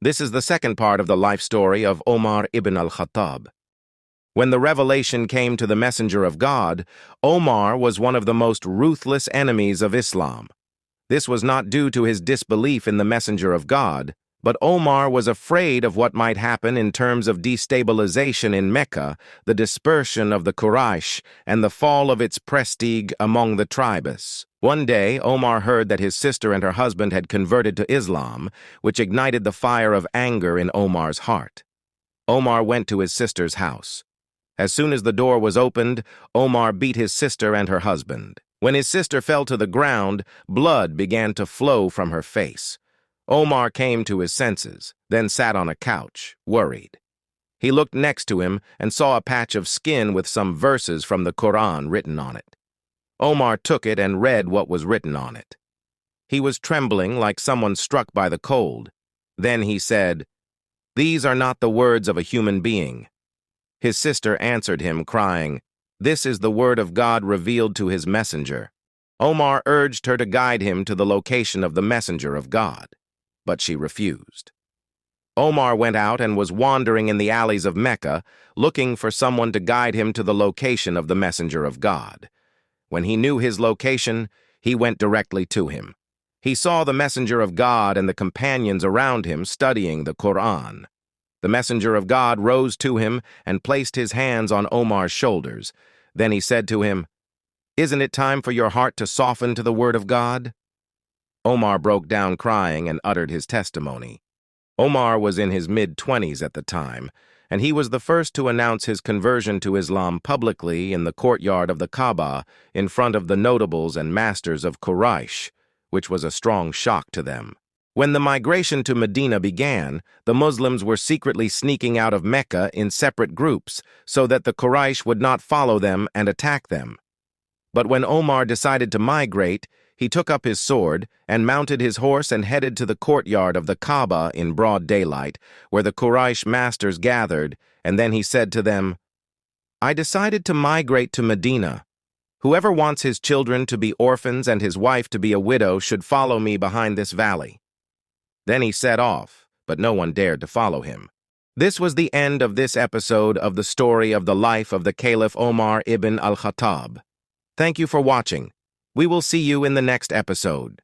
This is the second part of the life story of Omar ibn Al-khatab. When the revelation came to the messenger of God, Omar was one of the most ruthless enemies of Islam. This was not due to his disbelief in the messenger of God, but Omar was afraid of what might happen in terms of destabilization in Mecca, the dispersion of the Quraysh, and the fall of its prestige among the tribes. One day, Omar heard that his sister and her husband had converted to Islam, which ignited the fire of anger in Omar's heart. Omar went to his sister's house. As soon as the door was opened, Omar beat his sister and her husband. When his sister fell to the ground, blood began to flow from her face. Omar came to his senses, then sat on a couch, worried. He looked next to him and saw a patch of skin with some verses from the Quran written on it. Omar took it and read what was written on it. He was trembling like someone struck by the cold. Then he said, "These are not the words of a human being." His sister answered him, crying, "This is the word of God revealed to his messenger." Omar urged her to guide him to the location of the messenger of God, but she refused. Omar went out and was wandering in the alleys of Mecca, looking for someone to guide him to the location of the messenger of God. When he knew his location, he went directly to him. He saw the messenger of God and the companions around him studying the Quran. The messenger of God rose to him and placed his hands on Omar's shoulders. Then he said to him, "Isn't it time for your heart to soften to the word of God?" Omar broke down crying and uttered his testimony. Omar was in his mid-20s at the time, and he was the first to announce his conversion to Islam publicly in the courtyard of the Kaaba in front of the notables and masters of Quraysh, which was a strong shock to them. When the migration to Medina began, the Muslims were secretly sneaking out of Mecca in separate groups so that the Quraysh would not follow them and attack them. But when Omar decided to migrate, he took up his sword and mounted his horse and headed to the courtyard of the Kaaba in broad daylight, where the Quraysh masters gathered, and then he said to them, "I decided to migrate to Medina. Whoever wants his children to be orphans and his wife to be a widow should follow me behind this valley." Then he set off, but no one dared to follow him. This was the end of this episode of the story of the life of the Caliph Omar ibn Al-Khatab. Thank you for watching. We will see you in the next episode.